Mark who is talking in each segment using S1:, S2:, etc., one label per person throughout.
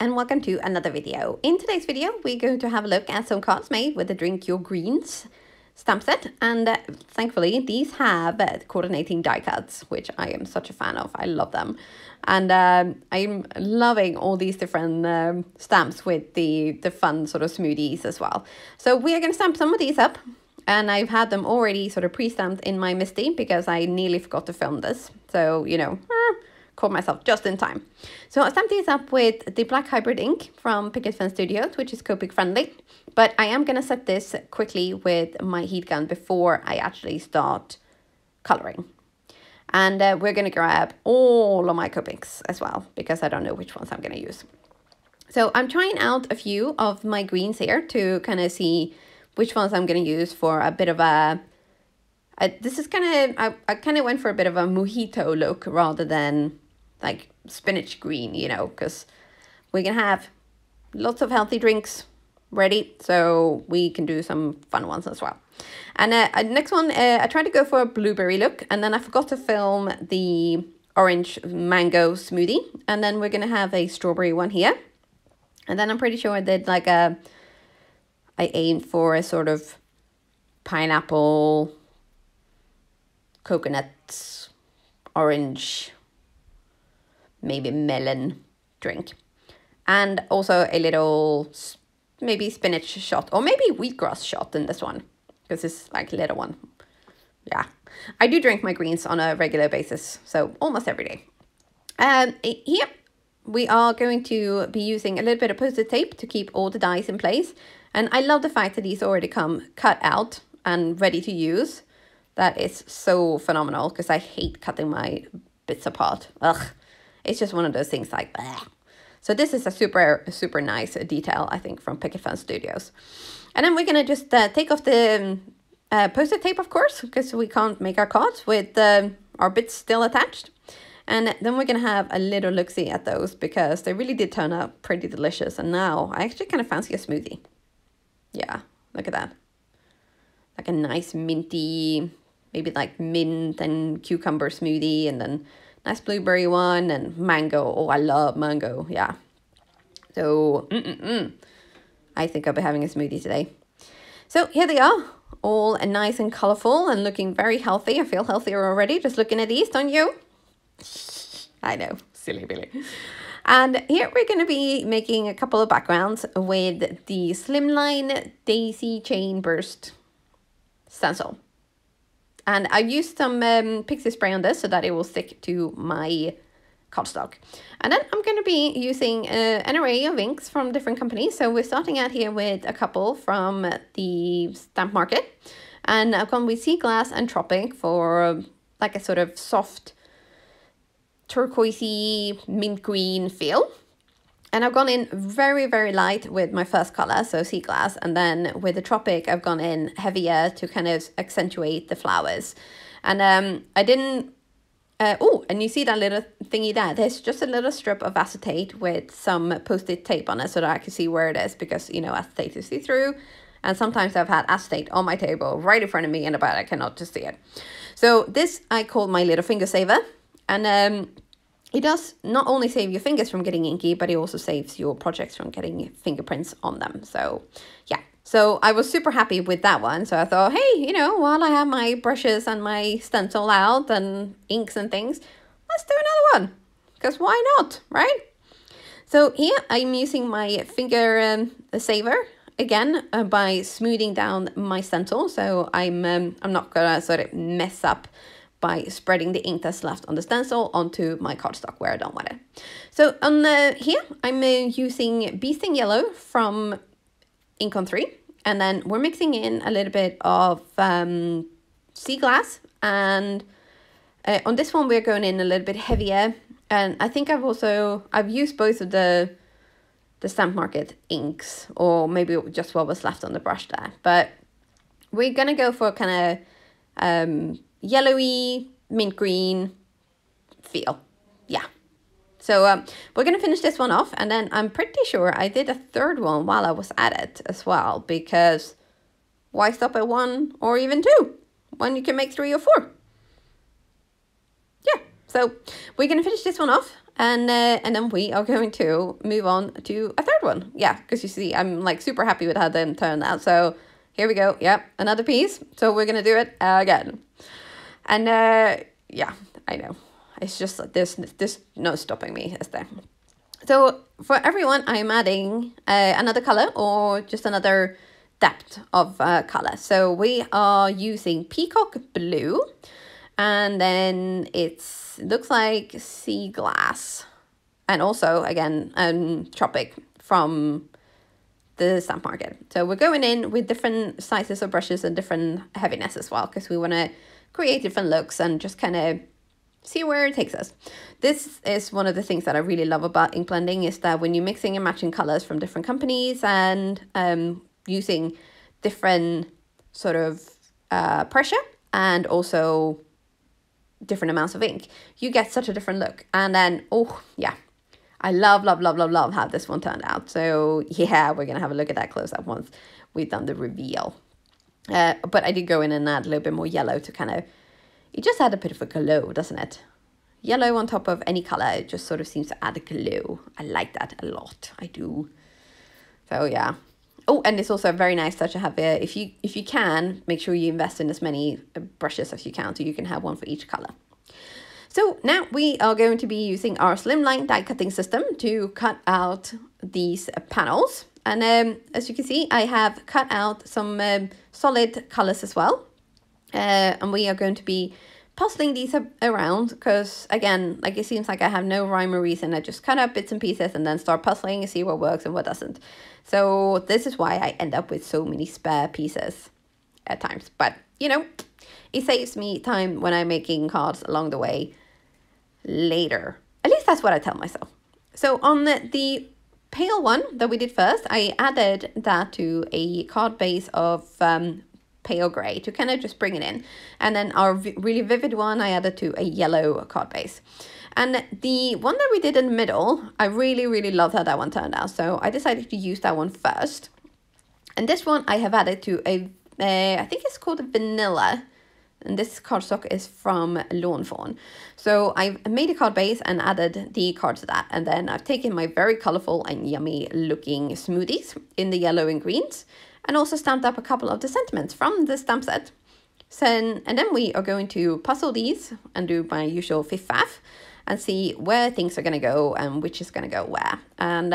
S1: and welcome to another video. In today's video, we're going to have a look at some cards made with the Drink Your Greens stamp set. And thankfully, these have coordinating die cuts, which I am such a fan of. I love them. And I'm loving all these different stamps with the fun sort of smoothies as well. So we are going to stamp some of these up. And I've had them already sort of pre-stamped in my MISTI because I nearly forgot to film this. So, you know, caught myself just in time. So I stamped these up with the black hybrid ink from Picket Fence Studios, which is Copic friendly. But I am going to set this quickly with my heat gun before I actually start coloring. And we're going to grab all of my Copics as well, because I don't know which ones I'm going to use. So I'm trying out a few of my greens here to kind of see which ones I'm going to use for a bit of a... this is kind of... I kind of went for a bit of a mojito look rather than like spinach green, you know, because we can have lots of healthy drinks ready, so we can do some fun ones as well. And next one, I tried to go for a blueberry look, and then I forgot to film the orange mango smoothie, and then we're gonna have a strawberry one here. And then I'm pretty sure I did like I aimed for a sort of pineapple, coconut, orange, maybe melon drink. And also a little maybe spinach shot or maybe wheatgrass shot in this one, because it's like a little one. Yeah, I do drink my greens on a regular basis, so almost every day. Here we are going to be using a little bit of Post-it tape to keep all the dies in place. And I love the fact that these already come cut out and ready to use. That is so phenomenal, because I hate cutting my bits apart. Ugh, it's just one of those things like, bleh. So this is a super nice detail, I think, from Picket Fence Studios. And then we're going to just take off the Post-it tape, of course, because we can't make our cards with our bits still attached. And then we're going to have a little look-see at those, because they really did turn out pretty delicious. And now I actually kind of fancy a smoothie. Yeah, look at that. Like a nice minty, maybe like mint and cucumber smoothie, and then nice blueberry one and mango. Oh, I love mango. Yeah. So, I think I'll be having a smoothie today. So here they are, all nice and colorful and looking very healthy. I feel healthier already just looking at these, don't you? I know, silly Billy. And here we're going to be making a couple of backgrounds with the Slim Line Daisy Brust stencil. And I used some pixie spray on this so that it will stick to my cardstock. And then I'm going to be using an array of inks from different companies. So we're starting out here with a couple from the Stamp Market. And I've gone with Sea Glass and Tropic for like a sort of soft turquoisey mint green feel. And I've gone in very light with my first color, so Sea Glass, and then with the Tropic I've gone in heavier to kind of accentuate the flowers. And I didn't oh, and you see that little thingy there, there's just a little strip of acetate with some Post-it tape on it so that I can see where it is, because you know acetate is see-through, and sometimes I've had acetate on my table right in front of me and I cannot just see it. So this I call my little finger saver. And it does not only save your fingers from getting inky, but it also saves your projects from getting fingerprints on them. So yeah, so I was super happy with that one. So I thought, hey, you know, while I have my brushes and my stencil out and inks and things, let's do another one, because why not, right? So here I'm using my finger saver again by smoothing down my stencil. So I'm not gonna sort of mess up by spreading the ink that's left on the stencil onto my cardstock where I don't want it. So on here, I'm using Bee Sting Yellow from Ink on 3. And then we're mixing in a little bit of Sea Glass. And on this one, we're going in a little bit heavier. And I think I've used both of the Stamp Market inks, or maybe just what was left on the brush there. But we're going to go for kind of yellowy, mint green feel. Yeah. So we're going to finish this one off. And then I'm pretty sure I did a third one while I was at it as well, because why stop at 1 or even 2 when you can make 3 or 4? Yeah. So we're going to finish this one off. And then we are going to move on to a third one. Yeah, because you see, I'm like super happy with how them turned out. So here we go. Yep, another piece. So we're going to do it again. And yeah, I know. It's just like there's no stopping me, is there? So for everyone, I'm adding another color or just another depth of color. So we are using Peacock Blue. And then it looks like Sea Glass. And also, again, Tropic from the stamp market. So we're going in with different sizes of brushes and different heaviness as well, because we want to create different looks and just kind of see where it takes us. This is one of the things that I really love about ink blending, is that when you're mixing and matching colors from different companies and using different sort of pressure and also different amounts of ink, you get such a different look. And then, oh yeah, I love how this one turned out. So yeah, we're gonna have a look at that close up once we've done the reveal. But I did go in and add a little bit more yellow to kind of, it just had a bit of a glow, doesn't it? Yellow on top of any color, it just sort of seems to add a glow. I like that a lot, I do. So yeah. Oh, and it's also a very nice touch to have here. If you can, make sure you invest in as many brushes as you can, so you can have one for each color. So now we are going to be using our Slim Line die cutting system to cut out these panels. And as you can see, I have cut out some solid colors as well. And we are going to be puzzling these around because, again, like it seems like I have no rhyme or reason. I just cut up bits and pieces and then start puzzling and see what works and what doesn't. So this is why I end up with so many spare pieces at times. But, you know, it saves me time when I'm making cards along the way later. At least that's what I tell myself. So on the pale one that we did first, I added that to a card base of pale gray to kind of just bring it in. And then our really vivid one, I added to a yellow card base. And the one that we did in the middle, I really loved how that one turned out. So I decided to use that one first. And this one I have added to a, I think it's called a vanilla. And this cardstock is from Lawn Fawn. So I made a card base and added the cards to that. And then I've taken my very colorful and yummy looking smoothies in the yellow and greens. And also stamped up a couple of the sentiments from the stamp set. So, and then we are going to puzzle these and do my usual fiff-faff and see where things are going to go and which is going to go where. And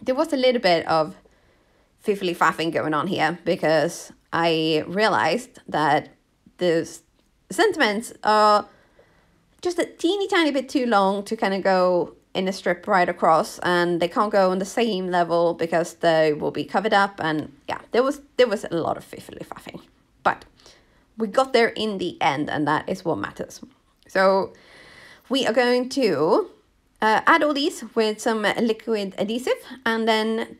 S1: there was a little bit of fiffly-faffing going on here because I realized that the sentiments are just a teeny tiny bit too long to kind of go in a strip right across, and they can't go on the same level because they will be covered up. And yeah, there was a lot of fiffly faffing, but we got there in the end, and that is what matters. So we are going to add all these with some liquid adhesive, and then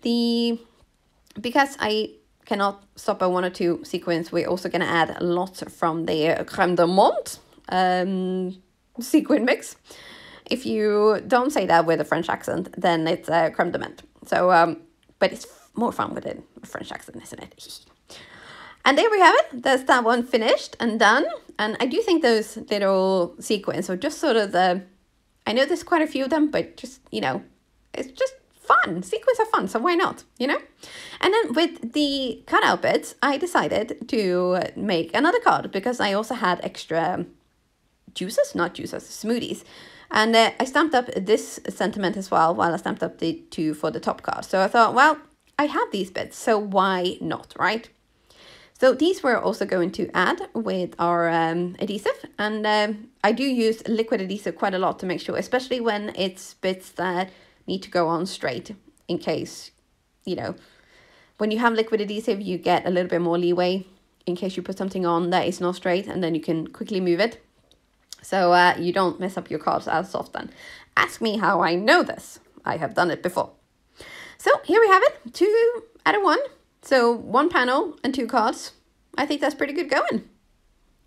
S1: because I cannot stop at 1 or 2 sequins, we're also going to add lots from the crème de menthe sequin mix. If you don't say that with a French accent, then it's crème de menthe. So, but it's more fun with a French accent, isn't it? And there we have it. There's that one finished and done. And I do think those little sequins are just sort of I know there's quite a few of them, but just, you know, it's just fun. Sequins are fun, so why not, you know? And then with the cutout bits, I decided to make another card because I also had extra smoothies. And I stamped up this sentiment as well while I stamped up the 2 for the top card. So I thought, well, I have these bits, so why not, right? So these we're also going to add with our adhesive. And I do use liquid adhesive quite a lot to make sure, especially when it's bits that need to go on straight, in case, you know, when you have liquid adhesive, you get a little bit more leeway in case you put something on that is not straight, and then you can quickly move it. So you don't mess up your cards as often. Ask me how I know this. I have done it before. So here we have it, 2 out of 1. So 1 panel and 2 cards. I think that's pretty good going.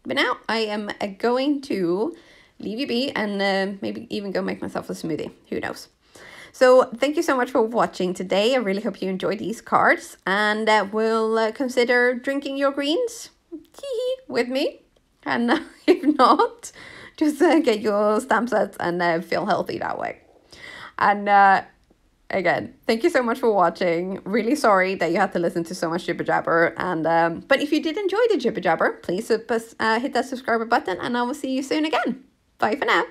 S1: But now I am going to leave you be and maybe even go make myself a smoothie. Who knows? So thank you so much for watching today. I really hope you enjoyed these cards, and we'll consider drinking your greens with me. And if not, just get your stamp sets and feel healthy that way. And again, thank you so much for watching. Really sorry that you had to listen to so much jibber jabber. And but if you did enjoy the jibber jabber, please hit that subscriber button, and I will see you soon again. Bye for now.